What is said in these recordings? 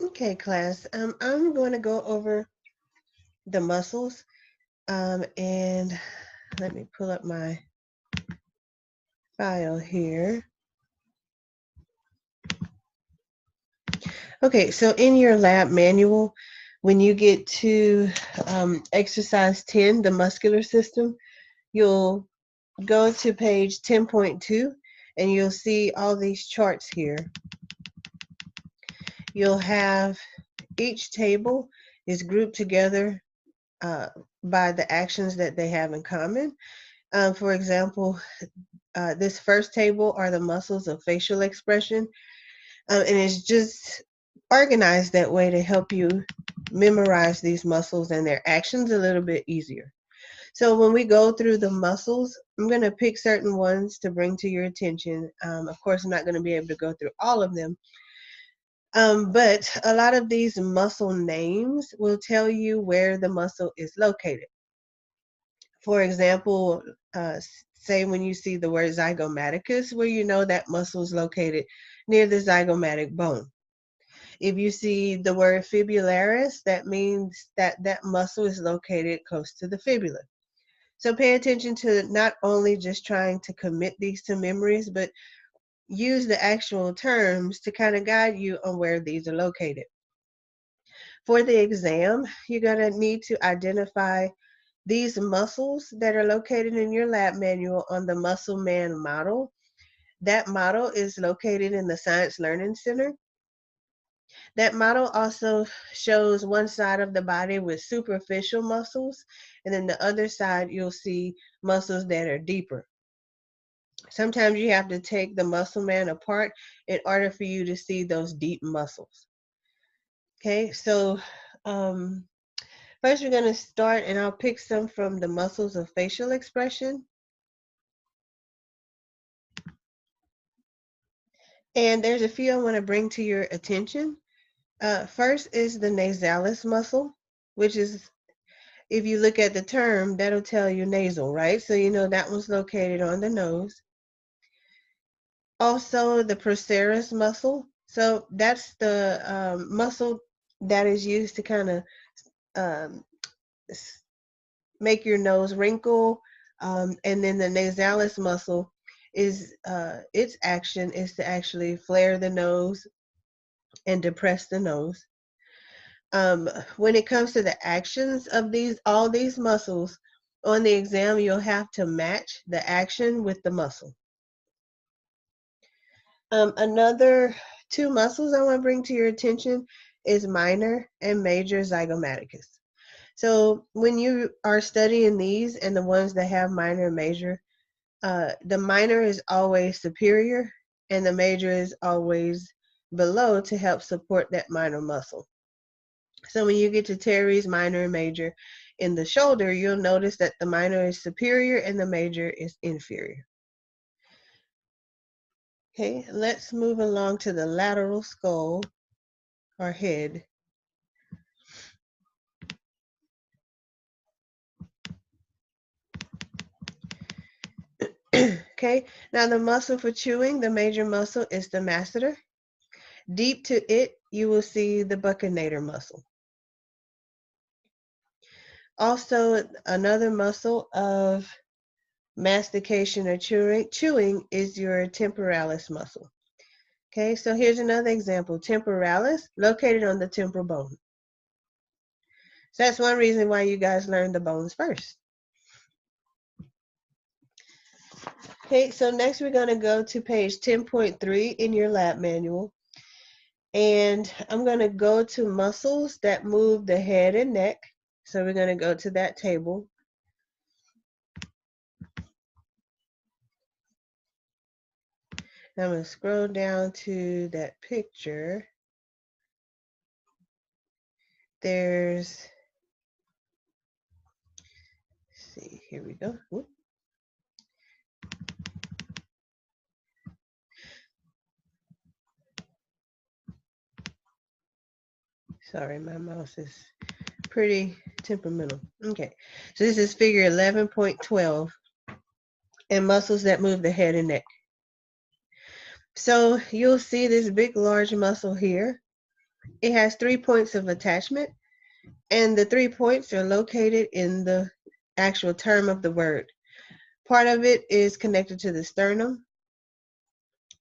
Okay, class. I'm going to go over the muscles. And let me pull up my file here. Okay, so in your lab manual, when you get to exercise 10, the muscular system, you'll go to page 10.2 and you'll see all these charts here. You'll have each table is grouped together uh, by the actions that they have in common. For example, this first table are the muscles of facial expression, and it's just organized that way to help you memorize these muscles and their actions a little bit easier. So when we go through the muscles, I'm going to pick certain ones to bring to your attention. Of course, I'm not going to be able to go through all of them, but a lot of these muscle names will tell you where the muscle is located. For example, say when you see the word zygomaticus, where you know that muscle is located near the zygomatic bone. If you see the word fibularis, that means that that muscle is located close to the fibula. So pay attention to not only just trying to commit these to memories, but use the actual terms to kind of guide you on where these are located. For the exam, you're going to need to identify these muscles that are located in your lab manual on the Muscle Man model. That model is located in the Science Learning Center. That model also shows one side of the body with superficial muscles, and then the other side you'll see muscles that are deeper. Sometimes you have to take the muscle man apart in order for you to see those deep muscles. Okay, so um, first we're going to start, and I'll pick some from the muscles of facial expression. And there's a few I want to bring to your attention. First is the nasalis muscle, which is, if you look at the term, that'll tell you nasal, right? So you know that one's located on the nose. Also, the procerus muscle. So that's the muscle that is used to kind of um, make your nose wrinkle. And then the nasalis muscle is its action is to actually flare the nose and depress the nose. When it comes to the actions of all these muscles on the exam, you'll have to match the action with the muscle. Another two muscles I want to bring to your attention is minor and major zygomaticus. So when you are studying these and the ones that have minor and major, the minor is always superior and the major is always below to help support that minor muscle. So when you get to teres, minor, and major in the shoulder, you'll notice that the minor is superior and the major is inferior. Okay, let's move along to the lateral skull or head. Okay, now the muscle for chewing, the major muscle is the masseter. Deep to it, you will see the buccinator muscle. Also, another muscle of mastication or chewing is your temporalis muscle. Okay, so here's another example. Temporalis, located on the temporal bone. So that's one reason why you guys learn the bones first. Okay, so next we're going to go to page 10.3 in your lab manual. And I'm going to go to muscles that move the head and neck. So we're going to go to that table. I'm going to scroll down to that picture. There's, let's see, here we go. Whoop. Sorry, my mouse is pretty temperamental. Okay, so this is figure 11.12 and muscles that move the head and neck. So you'll see this big, large muscle here. It has 3 points of attachment, and the 3 points are located in the actual term of the word. Part of it is connected to the sternum,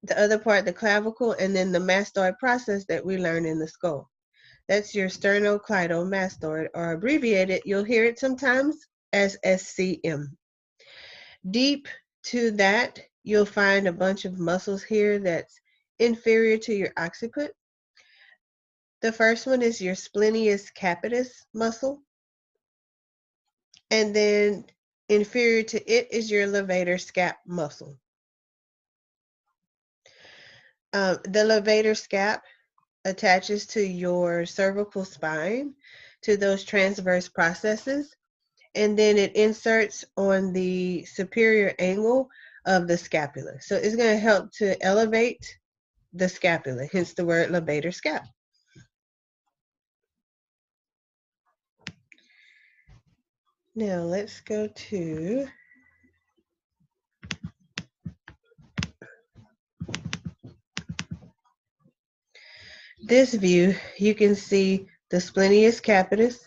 the other part, the clavicle, and then the mastoid process that we learned in the skull. That's your sternocleidomastoid, or abbreviated, you'll hear it sometimes as SCM. Deep to that, you'll find a bunch of muscles here that's inferior to your occiput. The first one is your splenius capitis muscle. And then inferior to it is your levator scap muscle. The levator scap attaches to your cervical spine, to those transverse processes, and then it inserts on the superior angle of the scapula. So it's going to help to elevate the scapula, hence the word levator scap. Now let's go to this view. You can see the splenius capitis,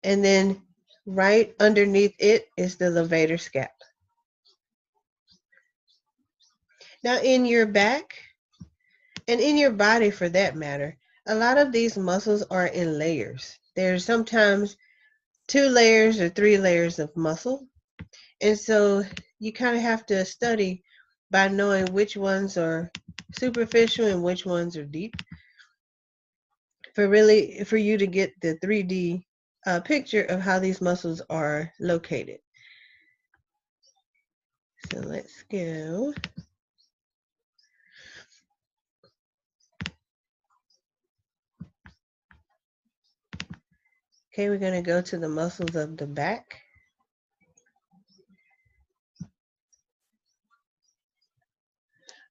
and then right underneath it is the levator scap. Now in your back, and in your body for that matter, a lot of these muscles are in layers. There's sometimes 2 layers or 3 layers of muscle. And so you kind of have to study by knowing which ones are superficial and which ones are deep for you to get the 3D picture of how these muscles are located. So let's go. Okay, we're going to go to the muscles of the back.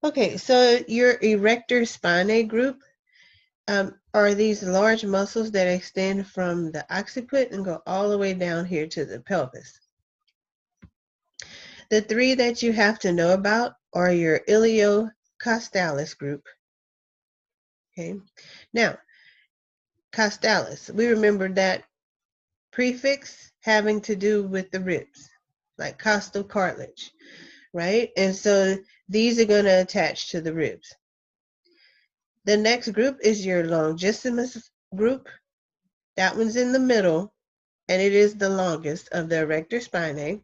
Okay, so your erector spinae group are these large muscles that extend from the occiput and go all the way down here to the pelvis. The 3 that you have to know about are your iliocostalis group. Okay, now costalis, we remember that prefix having to do with the ribs, like costal cartilage, right? And so these are going to attach to the ribs. The next group is your longissimus group. That one's in the middle, and it is the longest of the erector spinae.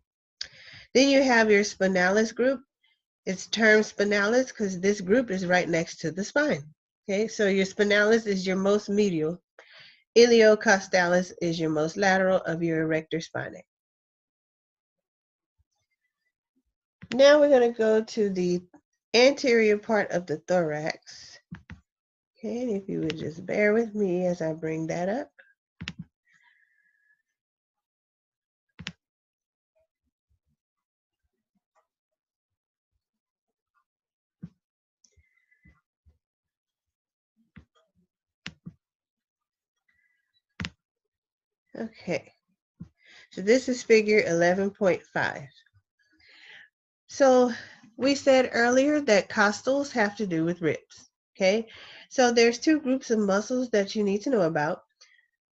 Then you have your spinalis group. It's termed spinalis because this group is right next to the spine. Okay, so your spinalis is your most medial. Iliocostalis is your most lateral of your erector spinae. Now we're going to go to the anterior part of the thorax. Okay, and if you would just bear with me as I bring that up. Okay, so this is figure 11.5. So we said earlier that costals have to do with ribs. Okay, so there's 2 groups of muscles that you need to know about.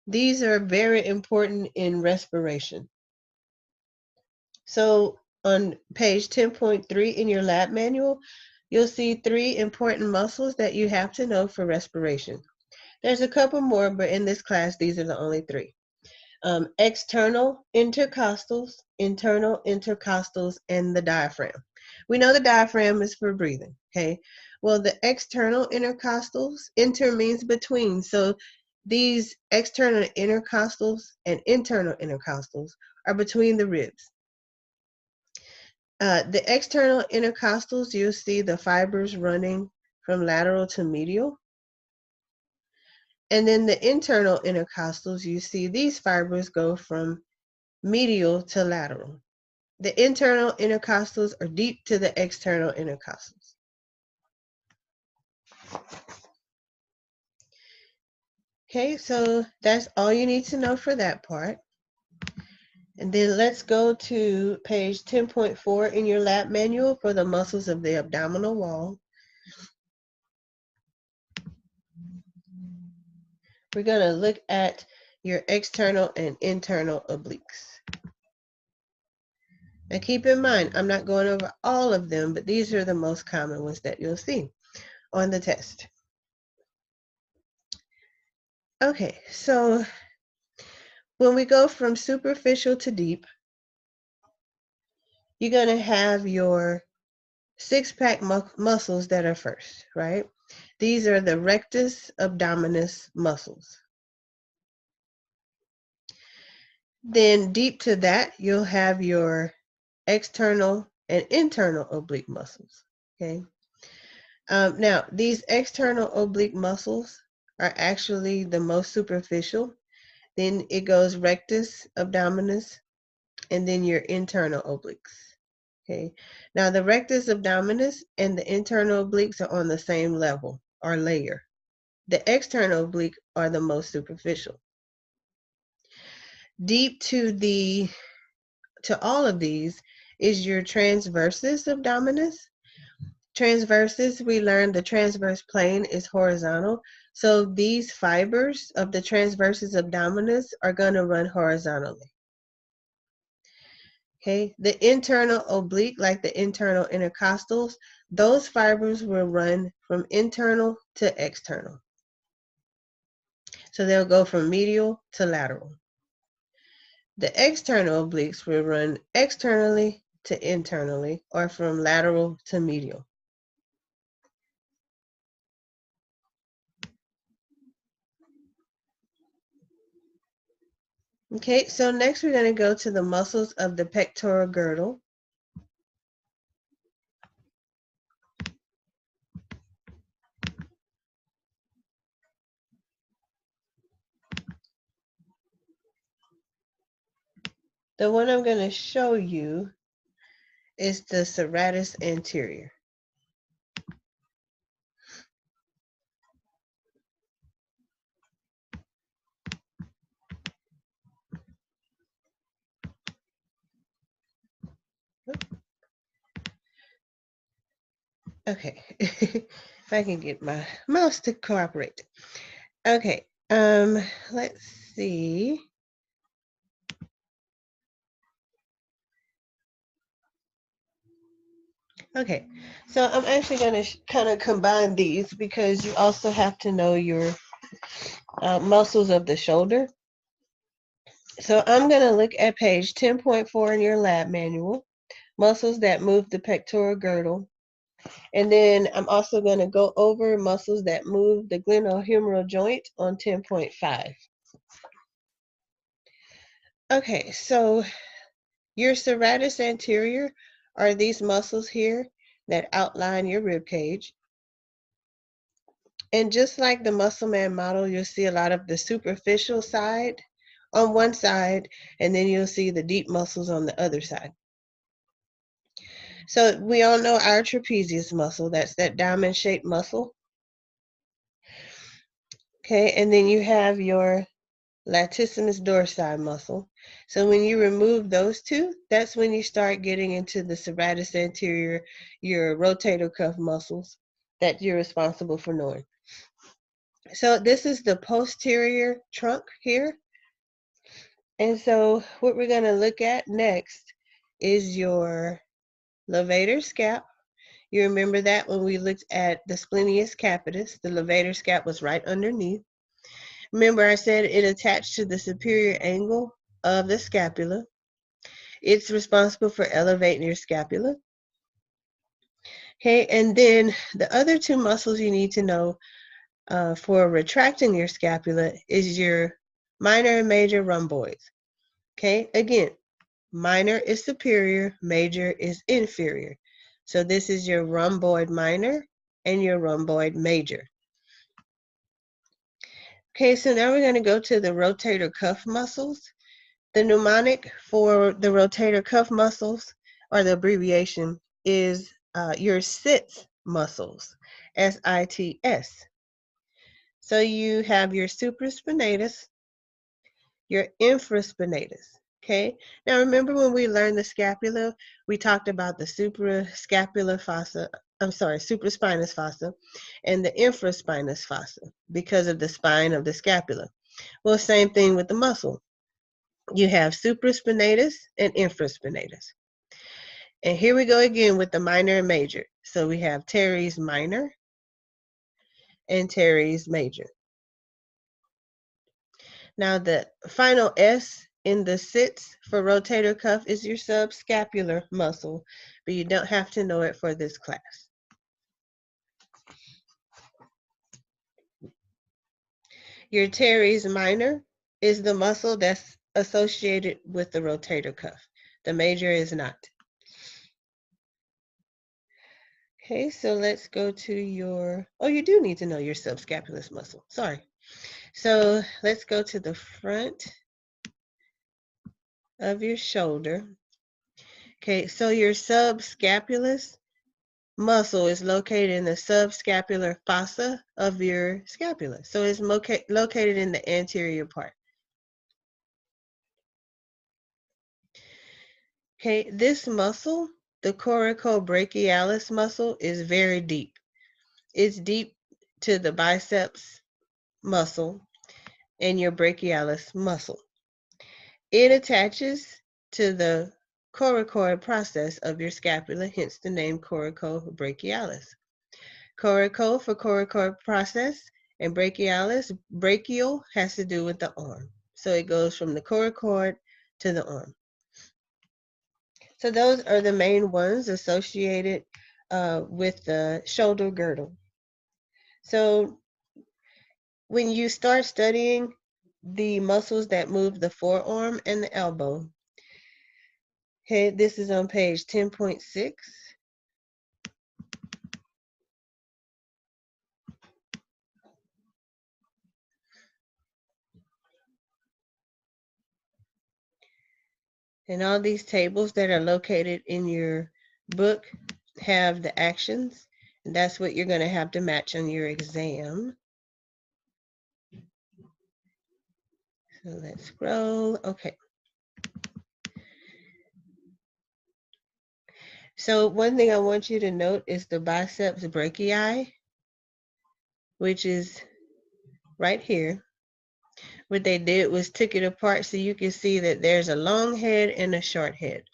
These are very important in respiration. So on page 10.3 in your lab manual, you'll see 3 important muscles that you have to know for respiration. There's a couple more, but in this class, these are the only 3. External intercostals, internal intercostals, and the diaphragm. We know the diaphragm is for breathing, okay? Well, the external intercostals, inter means between, so these external intercostals and internal intercostals are between the ribs. The external intercostals, you'll see the fibers running from lateral to medial. And then the internal intercostals, you see these fibers go from medial to lateral. The internal intercostals are deep to the external intercostals. Okay, so that's all you need to know for that part. And then let's go to page 10.4 in your lab manual for the muscles of the abdominal wall. we're going to look at your external and internal obliques. Now keep in mind, I'm not going over all of them, but these are the most common ones that you'll see on the test. Okay, so when we go from superficial to deep, you're going to have your six-pack muscles that are first, right? These are the rectus abdominis muscles. Then deep to that, you'll have your external and internal oblique muscles, okay? Now, these external oblique muscles are actually the most superficial. Then it goes rectus abdominis, and then your internal obliques, okay? Now, the rectus abdominis and the internal obliques are on the same level or layer. The external oblique are the most superficial. Deep to all of these is your transversus abdominis. Transversus, we learned the transverse plane is horizontal. So these fibers of the transversus abdominis are going to run horizontally. Okay, the internal oblique, like the internal intercostals, those fibers will run from internal to external. So they'll go from medial to lateral. The external obliques will run externally to internally, or from lateral to medial. Okay, so next we're going to go to the muscles of the pectoral girdle. The one I'm going to show you is the serratus anterior. Okay, if I can get my mouse to cooperate. Okay, let's see. Okay, so I'm actually going to kind of combine these because you also have to know your muscles of the shoulder. So I'm going to look at page 10.4 in your lab manual, muscles that move the pectoral girdle. And then I'm also going to go over muscles that move the glenohumeral joint on 10.5. Okay, so your serratus anterior are these muscles here that outline your rib cage. And just like the muscle man model, you'll see a lot of the superficial side on one side, and then you'll see the deep muscles on the other side. So we all know our trapezius muscle, that's that diamond-shaped muscle. Okay, and then you have your latissimus dorsi muscle. So when you remove those two, that's when you start getting into the serratus anterior, your rotator cuff muscles that you're responsible for knowing. So this is the posterior trunk here. And so what we're going to look at next is your levator scap. You remember that when we looked at the splenius capitis, the levator scap was right underneath. Remember I said it attached to the superior angle of the scapula. It's responsible for elevating your scapula. Okay, and then the other two muscles you need to know for retracting your scapula is your minor and major rhomboids. Okay, again, minor is superior, major is inferior. So this is your rhomboid minor and your rhomboid major. Okay, so now we're going to go to the rotator cuff muscles. The mnemonic for the rotator cuff muscles, or the abbreviation, is your sits muscles, S-I-T-S. So you have your supraspinatus, your infraspinatus. Okay, now remember when we learned the scapula, we talked about the suprascapular fossa supraspinous fossa, and the infraspinous fossa because of the spine of the scapula. Well, same thing with the muscle. You have supraspinatus and infraspinatus. And here we go again with the minor and major. So we have teres minor and teres major. Now the final S in the sits for rotator cuff is your subscapular muscle, but you don't have to know it for this class. Your teres minor is the muscle that's associated with the rotator cuff. The major is not. Okay, so let's go to your, oh, you do need to know your subscapularis muscle. Sorry. So let's go to the front of your shoulder. Okay, so your subscapularis muscle is located in the subscapular fossa of your scapula. So it's located in the anterior part. Okay, this muscle, the coracobrachialis muscle, is very deep. It's deep to the biceps muscle and your brachialis muscle. It attaches to the coracoid process of your scapula, hence the name coracobrachialis. Coraco for coracoid process, and brachialis, brachial has to do with the arm. So it goes from the coracoid to the arm. So those are the main ones associated with the shoulder girdle. So when you start studying the muscles that move the forearm and the elbow, okay, this is on page 10.6. And all these tables that are located in your book have the actions, and that's what you're going to have to match on your exam. So let's scroll. Okay. So one thing I want you to note is the biceps brachii, which is right here. What they did was took it apart so you can see that there's a long head and a short head.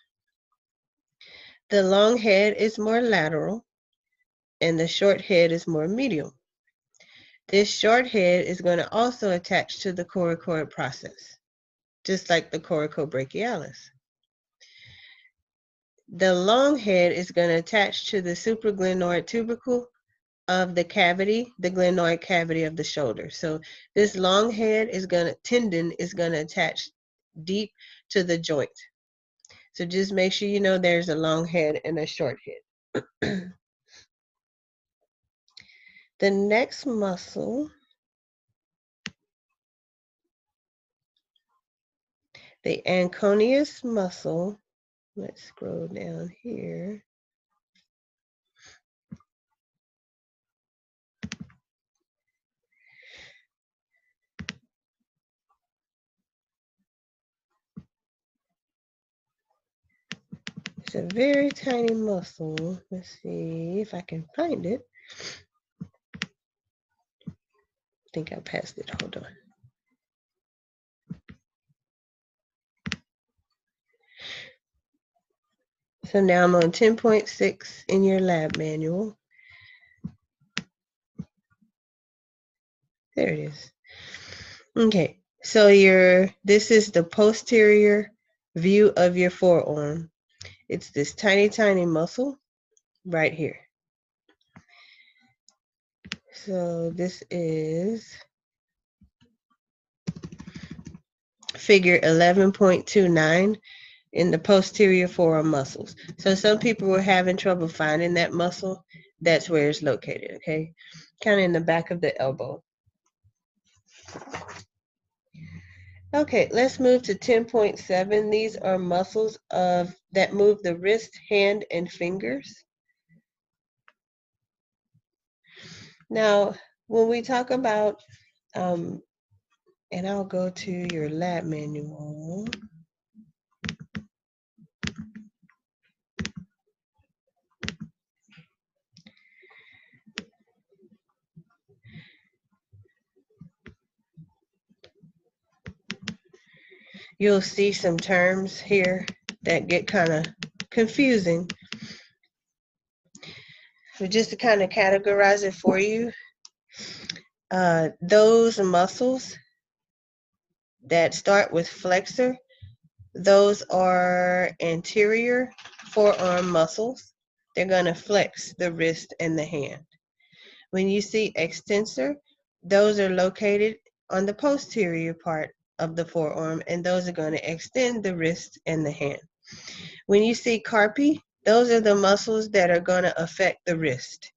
The long head is more lateral and the short head is more medial. This short head is going to also attach to the coracoid process, just like the coracobrachialis. The long head is going to attach to the supraglenoid tubercle of the cavity, the glenoid cavity of the shoulder. So this long head tendon is going to attach deep to the joint. So just make sure you know there's a long head and a short head. The next muscle, the anconeus muscle, let's scroll down here. It's a very tiny muscle. Let's see if I can find it. I think I passed it. Hold on. So now I'm on 10.6 in your lab manual. There it is. Okay, so this is the posterior view of your forearm. It's this tiny, tiny muscle right here. So this is figure 11.29 in the posterior forearm muscles. So some people were having trouble finding that muscle. That's where it's located, okay? Kind of in the back of the elbow. Okay, let's move to 10.7. These are muscles that move the wrist, hand, and fingers. Now, when we talk about, and I'll go to your lab manual. you'll see some terms here that get kind of confusing. So just to kind of categorize it for you, those muscles that start with flexor, those are anterior forearm muscles. They're going to flex the wrist and the hand. When you see extensor, those are located on the posterior part of the forearm, and those are going to extend the wrist and the hand. When you see carpi, those are the muscles that are going to affect the wrist.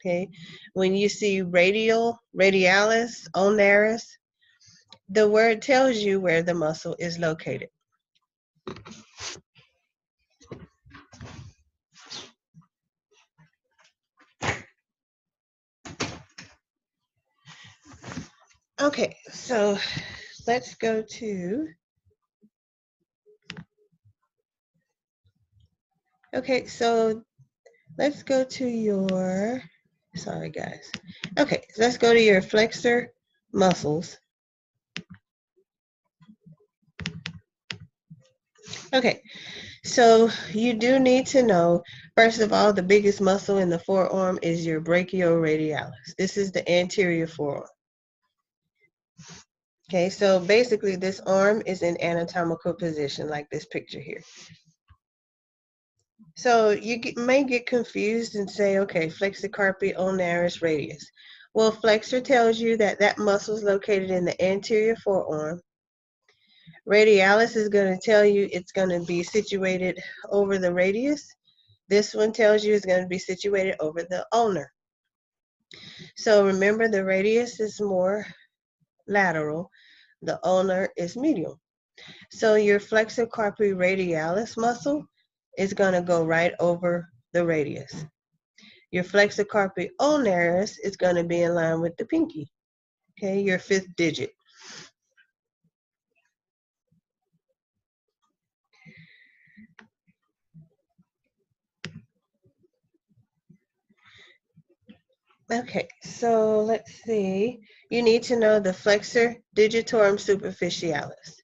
Okay. When you see radial, radialis, ulnaris, the word tells you where the muscle is located. Okay, so let's go to, okay, so let's go to your, sorry guys. Okay, so let's go to your flexor muscles. Okay, so you do need to know, first of all, the biggest muscle in the forearm is your brachioradialis. This is the anterior forearm. Okay, so basically this arm is in anatomical position like this picture here. So you may get confused and say, okay, flexor carpi ulnaris radius. Well, flexor tells you that that muscle is located in the anterior forearm. Radialis is going to tell you it's going to be situated over the radius. This one tells you it's going to be situated over the ulnar. So remember, the radius is more lateral. The ulnar is medial. So your flexor carpi radialis muscle is going to go right over the radius. Your flexor carpi ulnaris is going to be in line with the pinky, okay, your fifth digit. Okay, so let's see. You need to know the flexor digitorum superficialis.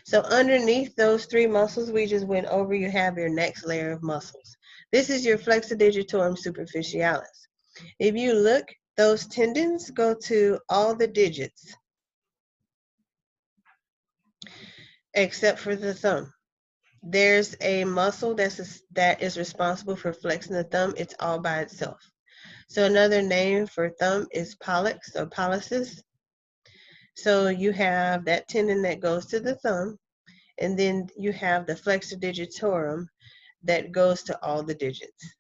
So underneath those three muscles we just went over, you have your next layer of muscles. This is your flexor digitorum superficialis. If you look, those tendons go to all the digits except for the thumb. There's a muscle that is responsible for flexing the thumb. It's all by itself. So another name for thumb is pollex or pollicis. So you have that tendon that goes to the thumb, and then you have the flexor digitorum that goes to all the digits.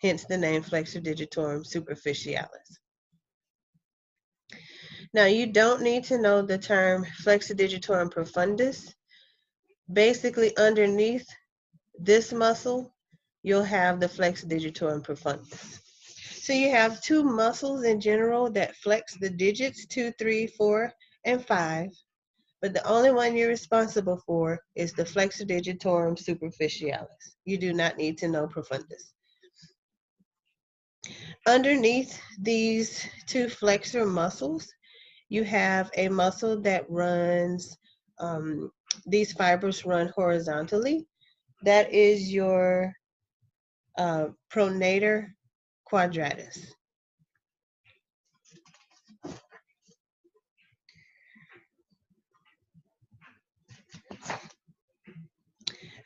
Hence the name flexor digitorum superficialis. Now you don't need to know the term flexor digitorum profundus. Basically underneath this muscle, you'll have the flexor digitorum profundus. So you have two muscles in general that flex the digits 2, 3, 4, and 5, but the only one you're responsible for is the flexor digitorum superficialis. You do not need to know profundus. Underneath these two flexor muscles, you have a muscle that runs, these fibers run horizontally. That is your pronator quadratus.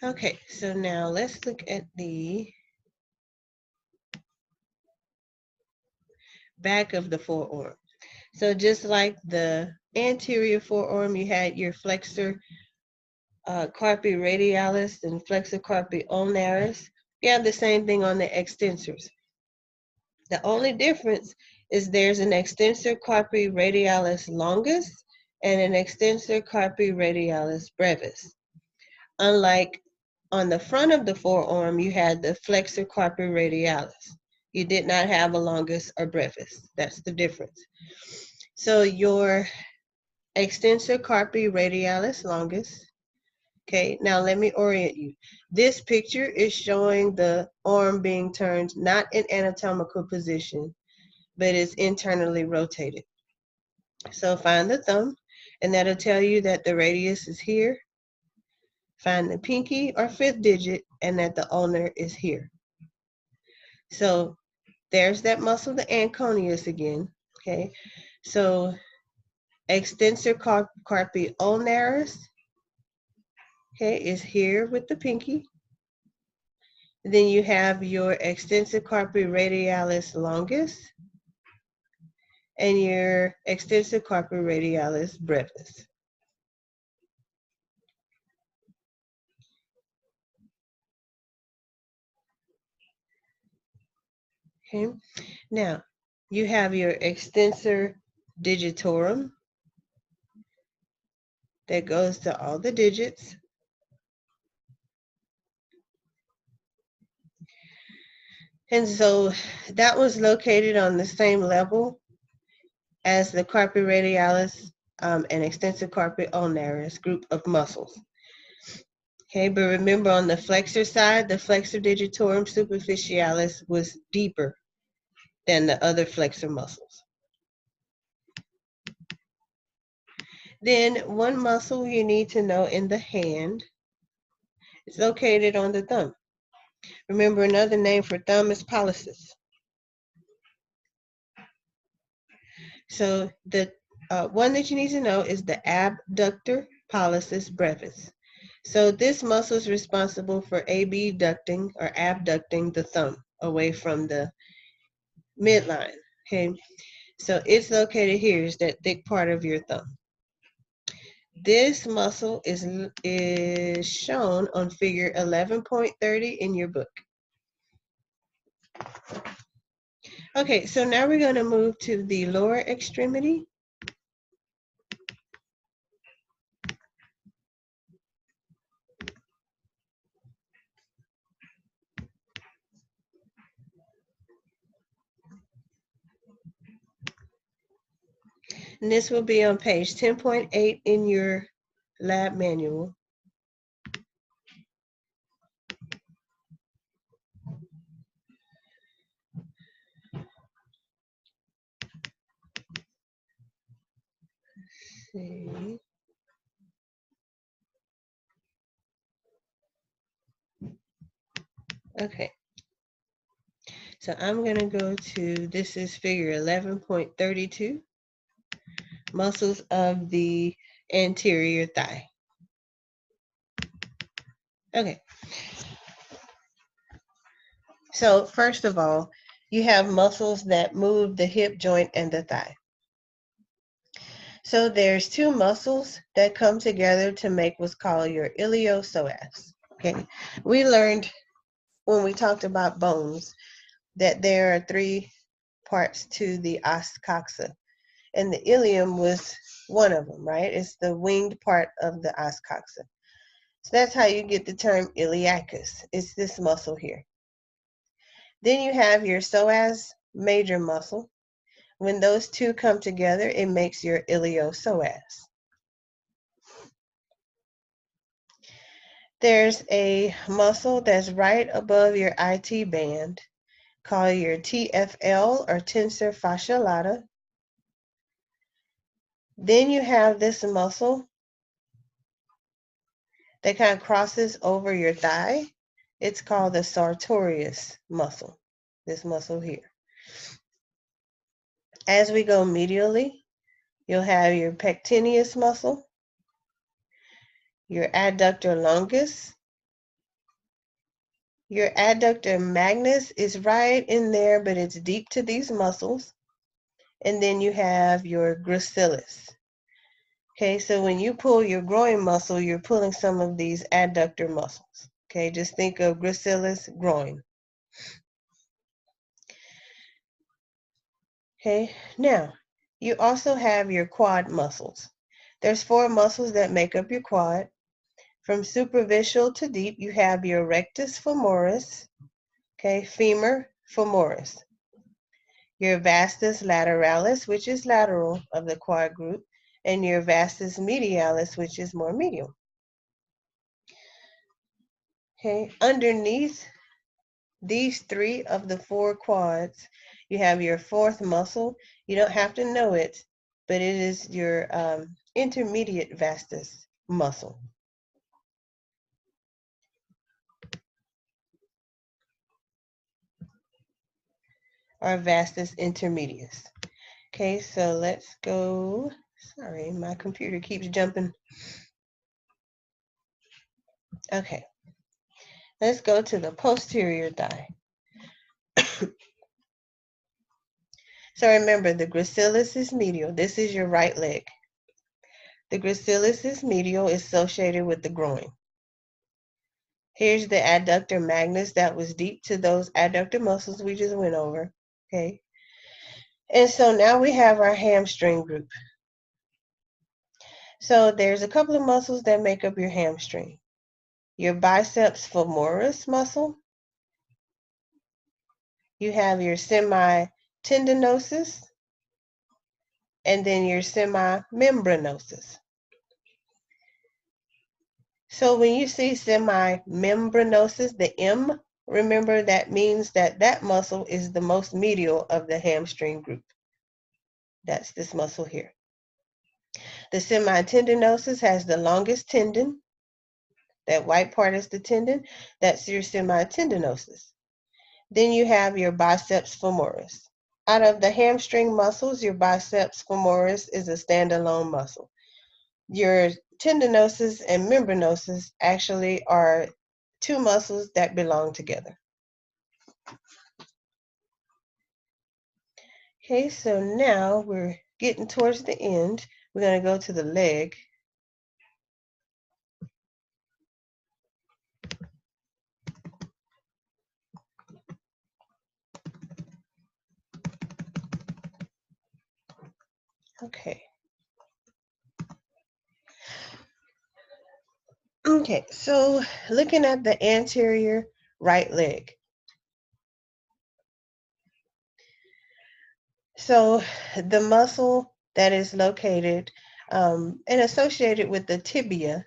Okay, so now let's look at the back of the forearm. So just like the anterior forearm, you had your flexor carpi radialis and flexor carpi ulnaris. You have the same thing on the extensors. The only difference is there's an extensor carpi radialis longus and an extensor carpi radialis brevis. Unlike on the front of the forearm, you had the flexor carpi radialis. You did not have a longus or brevis. That's the difference. So your extensor carpi radialis longus. Okay, now let me orient you. This picture is showing the arm being turned not in anatomical position, but is internally rotated. So find the thumb and that'll tell you that the radius is here. Find the pinky or fifth digit, and that the ulnar is here. So there's that muscle, the anconeus again, okay? So extensor carpi ulnaris, okay, is here with the pinky. Then you have your extensor carpi radialis longus and your extensor carpi radialis brevis. Okay, now you have your extensor digitorum that goes to all the digits. And so that was located on the same level as the carpi radialis and extensor carpi ulnaris group of muscles. Okay, but remember on the flexor side, the flexor digitorum superficialis was deeper than the other flexor muscles. Then one muscle you need to know in the hand is located on the thumb. Remember, another name for thumb is pollicis. So the one that you need to know is the abductor pollicis brevis. So this muscle is responsible for abducting or abducting the thumb away from the midline. Okay, so it's located here, is that thick part of your thumb. This muscle is shown on figure 11.30 in your book. Okay, so now we're going to move to the lower extremity. And this will be on page 10.8 in your lab manual. Let's see. Okay. So I'm going to go to, this is figure 11.32, muscles of the anterior thigh. Okay. So first of all, you have muscles that move the hip joint and the thigh. So there's two muscles that come together to make what's called your iliopsoas. Okay. We learned when we talked about bones that there are three parts to the os coxa, and the ilium was one of them, right? It's the winged part of the os coxa. So that's how you get the term iliacus. It's this muscle here. Then you have your psoas major muscle. When those two come together, it makes your iliopsoas. There's a muscle that's right above your IT band called your TFL or tensor fascia lata. Then you have this muscle that kind of crosses over your thigh. It's called the sartorius muscle, this muscle here. As we go medially, you'll have your pectineus muscle, your adductor longus. Your adductor magnus is right in there, but it's deep to these muscles. And then you have your gracilis. Okay, so when you pull your groin muscle, you're pulling some of these adductor muscles. Okay, just think of gracilis, groin. Okay, now you also have your quad muscles. There's four muscles that make up your quad. From superficial to deep, you have your rectus femoris, okay, femur femoris. Your vastus lateralis, which is lateral of the quad group, and your vastus medialis, which is more medial. Okay, underneath these three of the four quads, you have your fourth muscle. You don't have to know it, but it is your intermediate vastus muscle. Or vastus intermedius. Okay, so let's go. Sorry, my computer keeps jumping. Okay, let's go to the posterior thigh. So remember, the gracilis is medial. This is your right leg. The gracilis is medial, is associated with the groin. Here's the adductor magnus that was deep to those adductor muscles we just went over. Okay. And so now we have our hamstring group. So there's a couple of muscles that make up your hamstring. Your biceps femoris muscle. You have your semitendinosus, and then your semimembranosus. So when you see semimembranosus, the M, remember that means that that muscle is the most medial of the hamstring group. That's this muscle here. The semitendinosus has the longest tendon. That white part is the tendon. That's your semitendinosus. Then you have your biceps femoris. Out of the hamstring muscles, your biceps femoris is a standalone muscle. Your tendinosus and membranosus actually are two muscles that belong together. Okay, so now we're getting towards the end. We're going to go to the leg. Okay. Okay, so looking at the anterior right leg. So the muscle that is located and associated with the tibia,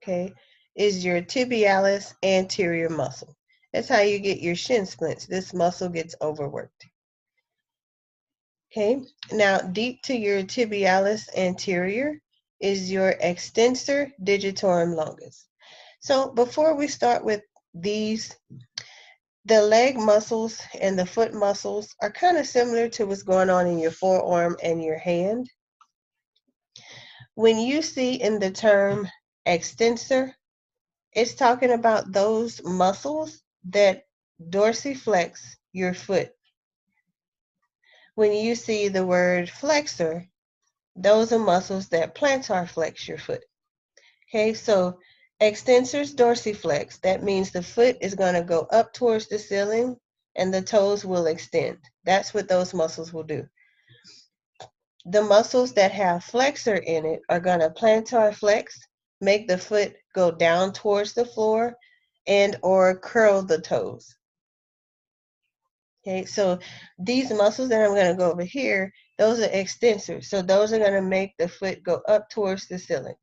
okay, is your tibialis anterior muscle. That's how you get your shin splints. This muscle gets overworked. Okay, now deep to your tibialis anterior is your extensor digitorum longus. So before we start with these, the leg muscles and the foot muscles are kind of similar to what's going on in your forearm and your hand. When you see in the term extensor, it's talking about those muscles that dorsiflex your foot. When you see the word flexor, those are muscles that plantar flex your foot. Okay, so extensors dorsiflex, that means the foot is going to go up towards the ceiling and the toes will extend. That's what those muscles will do. The muscles that have flexor in it are going to plantar flex, make the foot go down towards the floor and or curl the toes. Okay, so these muscles that I'm going to go over here, those are extensors. So those are going to make the foot go up towards the ceiling.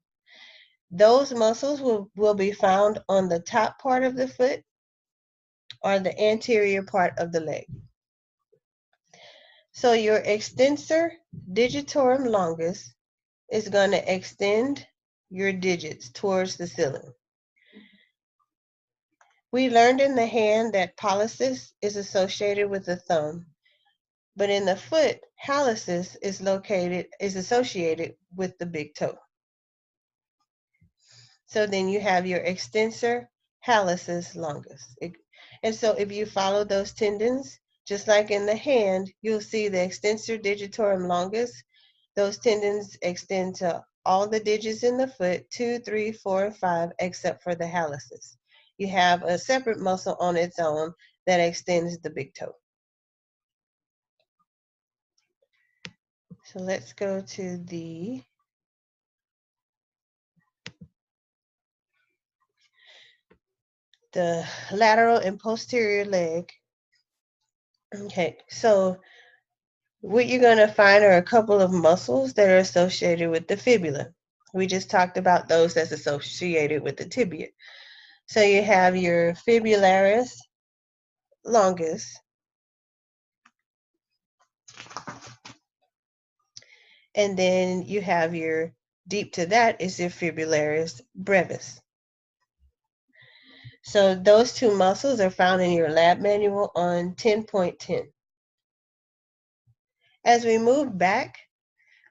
Those muscles will be found on the top part of the foot or the anterior part of the leg. So your extensor digitorum longus is going to extend your digits towards the ceiling. We learned in the hand that pollicis is associated with the thumb, but in the foot, hallucis is associated with the big toe. So then you have your extensor hallucis longus. And so if you follow those tendons, just like in the hand, you'll see the extensor digitorum longus. Those tendons extend to all the digits in the foot, 2, 3, 4, and 5, except for the hallucis. You have a separate muscle on its own that extends the big toe. So let's go to the lateral and posterior leg. Okay, so what you're going to find are a couple of muscles that are associated with the fibula. We just talked about those that's associated with the tibia. So you have your fibularis longus, and then you have your deep to that is your fibularis brevis. So those two muscles are found in your lab manual on 10.10. As we move back,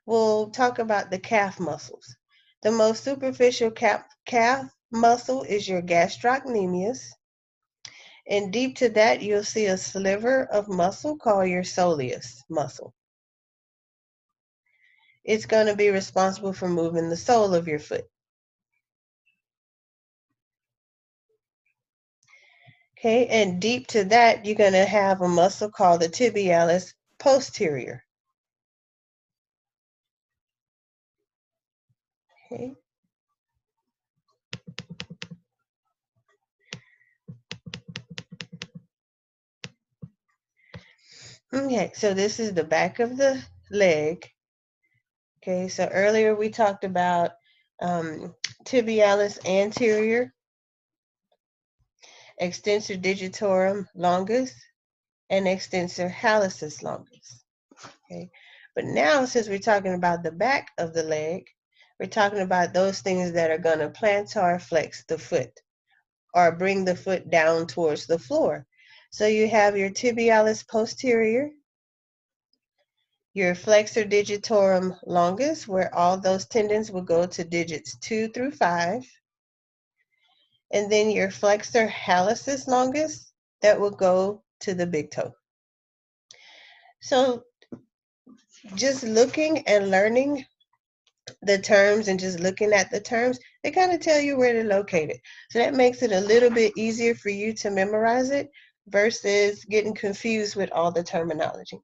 we'll talk about the calf muscles. The most superficial calf muscle is your gastrocnemius. And deep to that, you'll see a sliver of muscle called your soleus muscle. It's going to be responsible for moving the sole of your foot. Okay, and deep to that, you're going to have a muscle called the tibialis posterior. Okay. Okay, so this is the back of the leg. Okay, so earlier we talked about tibialis anterior, extensor digitorum longus, and extensor hallucis longus. Okay, but now since we're talking about the back of the leg, we're talking about those things that are going to plantar flex the foot or bring the foot down towards the floor. So you have your tibialis posterior, your flexor digitorum longus, where all those tendons will go to digits 2 through 5. And then your flexor hallucis longus, that will go to the big toe. So just looking and learning the terms and just looking at the terms, they kind of tell you where they're located. So that makes it a little bit easier for you to memorize it versus getting confused with all the terminology.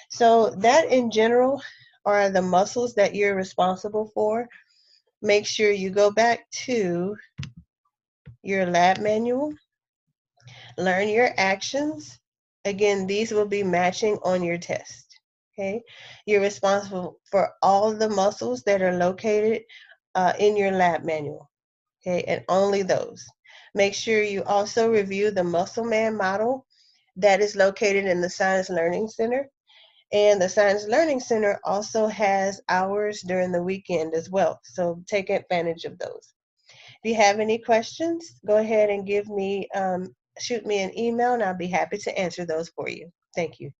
So that in general are the muscles that you're responsible for. Make sure you go back to your lab manual, learn your actions. Again, these will be matching on your test. Okay, you're responsible for all the muscles that are located in your lab manual. Okay, and only those. Make sure you also review the Muscle Man model that is located in the Science Learning Center. And the Science Learning Center also has hours during the weekend as well. So take advantage of those. If you have any questions, go ahead and shoot me an email and I'll be happy to answer those for you. Thank you.